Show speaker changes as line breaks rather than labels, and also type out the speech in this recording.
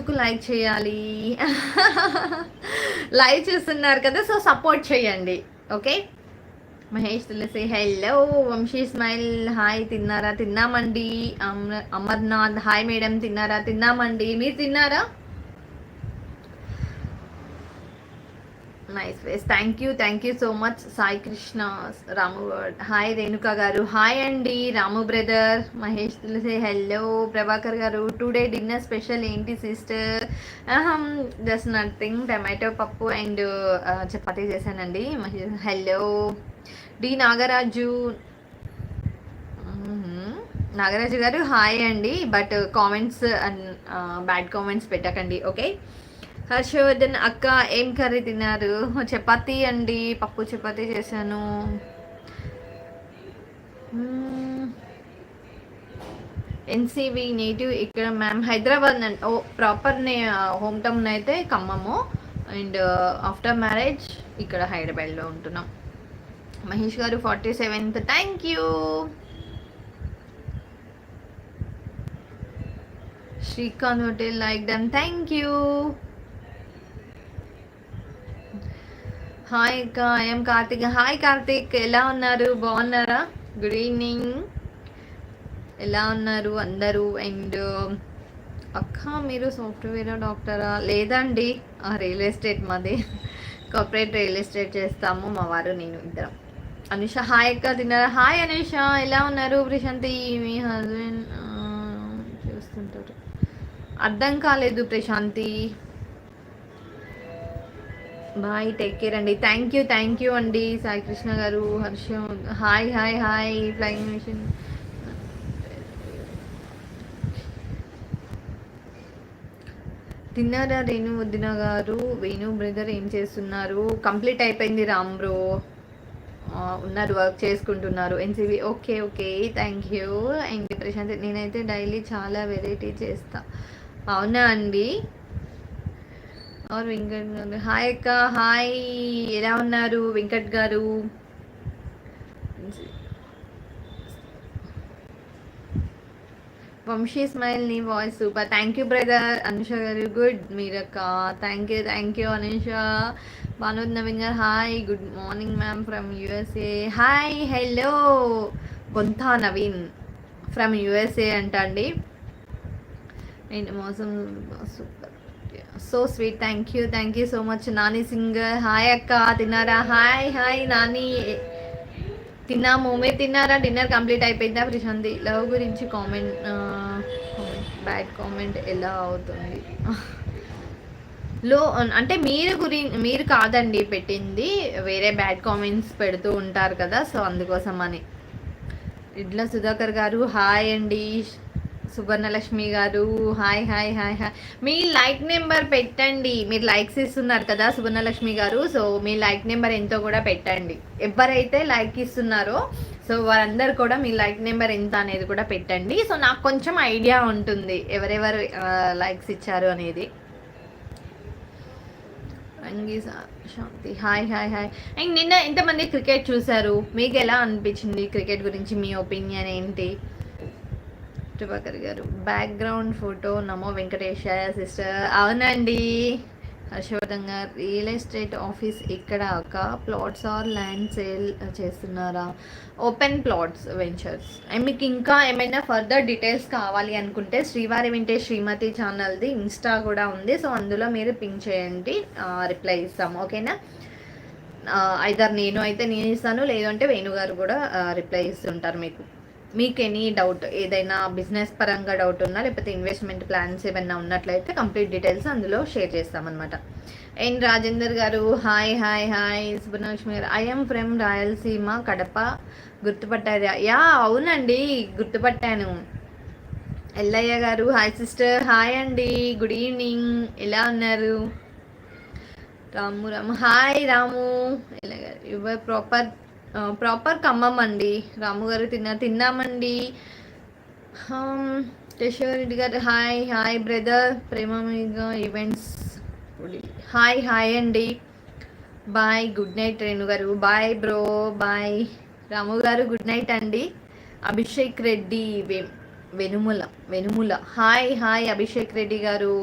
ఎందుకు లైక్ చేయాలి? లైవ్ చూస్తున్నారు కదా, సో సపోర్ట్ చేయండి. ఓకే, మహేష్ తులసి హెల్లో, వంశీ స్మైల్ హాయ్, తిన్నారా? తిన్నామండి. అమర్నాథ్ హాయ్ మేడం, తిన్నారా? తిన్నామండి. మీరు తిన్నారా? Nice ways, thank you so much. Sai Krishna Ramu hi, Renuka గారు హాయ్ అండి. రాము బ్రదర్, మహేష్ తులసి హెల్లో, ప్రభాకర్ గారు టుడే డిన్నర్ స్పెషల్ ఏంటి సిస్టర్? జస్ట్ నథింగ్, టమాటో పప్పు అండ్ చపాతీ చేశానండి. హెల్లో డి నాగరాజు, నాగరాజు గారు హాయ్ అండి. But comments and bad comments పెట్టకండి, ఓకే? హర్షవర్ధన్ అక్క ఏం కర్రీ తిన్నారు? చపాతీ అండి, పప్పు చపాతీ చేశాను. ఎన్సీవి నేటివ్ ఇక్కడ మ్యామ్ హైదరాబాద్ అండి. ఓ ప్రాపర్ హోమ్ టౌన్ అయితే ఖమ్మము, అండ్ ఆఫ్టర్ మ్యారేజ్ ఇక్కడ హైదరాబాద్లో ఉంటున్నాం. మహేష్ గారు 47th, thank you. Srikanth hotel like done, thank you. Hi అక్క, ఐఎమ్ కార్తిక్. హాయ్ కార్తిక్, ఎలా ఉన్నారు? బాగున్నారా? గుడ్ ఈవినింగ్, ఎలా ఉన్నారు అందరూ? అండ్ అక్క మీరు సాఫ్ట్వేరా డాక్టరా? లేదండి, రియల్ ఎస్టేట్ మాది, కార్పొరేట్ రియల్ ఎస్టేట్ చేస్తాము మా వారు నేను ఇద్దరం. అనుష హాయ్ అక్క, తిన్నారా? హాయ్ అనుష, ఎలా ఉన్నారు? ప్రశాంతి మీ హస్బెండ్ చూస్తుంటారు, అర్థం కాలేదు ప్రశాంతి. బాయ్, టేక్ కేర్ అండి. థ్యాంక్ యూ అండి. సాయి కృష్ణ గారు, హర్షం హాయ్ హాయ్ హాయ్. ఫ్లయింగ్ మిషన్ తిన్నారా? రేణు వదిన గారు, వేణు బ్రదర్ ఏం చేస్తున్నారు? కంప్లీట్ అయిపోయింది రామ్ బ్రో, ఉన్నారు వర్క్ చేసుకుంటున్నారు. NCB okay okay, thank you. And Prashanth నేనైతే డైలీ చాలా వెరైటీ చేస్తా. అవునా అండి? వెంకట్ గారు హాయ్ అక్క, హాయ్, ఎలా ఉన్నారు వెంకట్ గారు? వంశీ స్మైల్ నీ voice super, thank you brother. Anusha గారు గుడ్, మీరక్క థ్యాంక్ యూ అనుష. భానుద్ నవీన్ గారు hi, good morning ma'am from USA. Hi hello, గొంతా నవీన్ ఫ్రమ్ యూఎస్ఏ అంట అండి. అండ్ మోసం super, so sweet, thank you so much. Nani singer hi అక్క, తిన్నారా? హాయ్ హాయ్ నాని, తిన్నాము. మీరు తిన్నారా? డిన్నర్ కంప్లీట్ అయిపోయిందా? ప్రశాంతి లవ్ గురించి కామెంట్, బ్యాడ్ కామెంట్ ఎలా అవుతుంది? లో అంటే మీరు కాదండి పెట్టింది, వేరే బ్యాడ్ కామెంట్స్ పెడుతూ ఉంటారు కదా, సో అందుకోసం అని. ఇడ్ల సుధాకర్ గారు హాయ్ అండి. సువర్ణలక్ష్మి గారు హాయ్ హాయ్ హాయ్ హాయ్. మీ లైక్ నెంబర్ పెట్టండి, మీరు లైక్స్ ఇస్తున్నారు కదా సువర్ణలక్ష్మి గారు, సో మీ లైక్ నెంబర్ ఎంతో కూడా పెట్టండి. ఎవరైతే లైక్ ఇస్తున్నారో సో వారందరు కూడా మీ లైక్ నెంబర్ ఎంత అనేది కూడా పెట్టండి, సో నాకు కొంచెం ఐడియా ఉంటుంది ఎవరెవరు లైక్స్ ఇచ్చారు అనేది. శాంతి హాయ్ హాయ్ హాయ్. అండ్ నిన్న ఎంతమంది క్రికెట్ చూశారు? మీకు ఎలా అనిపించింది క్రికెట్ గురించి? మీ ఒపీనియన్ ఏంటి? ప్రభాకర్ గారు బ్యాక్గ్రౌండ్ ఫోటో నమో వెంకటేశాయ సిస్టర్. అవునండి. హర్షవర్ధన్ గారు రియల్ ఎస్టేట్ ఆఫీస్ ఇక్కడ ఒక ప్లాట్స్ ఆర్ ల్యాండ్ సేల్ చేస్తున్నారా? Open plots ventures. అండ్ మీకు ఇంకా ఏమైనా ఫర్దర్ డీటెయిల్స్ కావాలి అనుకుంటే శ్రీవారి వింటే శ్రీమతి ఛానల్ది ఇన్స్టా కూడా ఉంది, సో అందులో మీరు పింక్ చేయండి, రిప్లై ఇస్తాము, ఓకేనా? ఐదర్ నేను ఇస్తాను, లేదంటే వేణుగారు కూడా రిప్లై ఇస్తుంటారు మీకు ఎనీ డౌట్, ఏదైనా బిజినెస్ పరంగా డౌట్ ఉన్నా లేకపోతే ఇన్వెస్ట్మెంట్ ప్లాన్స్ ఏమైనా ఉన్నట్లయితే కంప్లీట్ డీటెయిల్స్ అందులో షేర్ చేస్తామన్నమాట. అండ్ రాజేందర్ గారు హాయ్ హాయ్ హాయ్. సుబ్బలక్ష్మి గారు ఐఎమ్ ఫ్రమ్ రాయలసీమ కడప, గుర్తుపట్టారా? యా అవునండి, గుర్తుపట్టాను. ఎల్లయ్య గారు హాయ్ సిస్టర్. హాయ్ అండి, గుడ్ ఈవినింగ్, ఎలా ఉన్నారు? రాము హాయ్ రాము. ఎల్లయ్య గారు యువర్ ప్రాపర్ ఖమ్మం అండి. రాము గారు తిన్నామండి. కేశవరెడ్డి గారు హాయ్ హాయ్ బ్రదర్. ప్రేమగా ఈవెంట్స్ హాయ్ హాయ్ అండి. బాయ్, గుడ్ నైట్ రేణు గారు. Bye bro, bye. రాము గారు గుడ్ నైట్ అండి. అభిషేక్ రెడ్డి వెనుముల హాయ్ హాయ్ అభిషేక్ రెడ్డి గారు.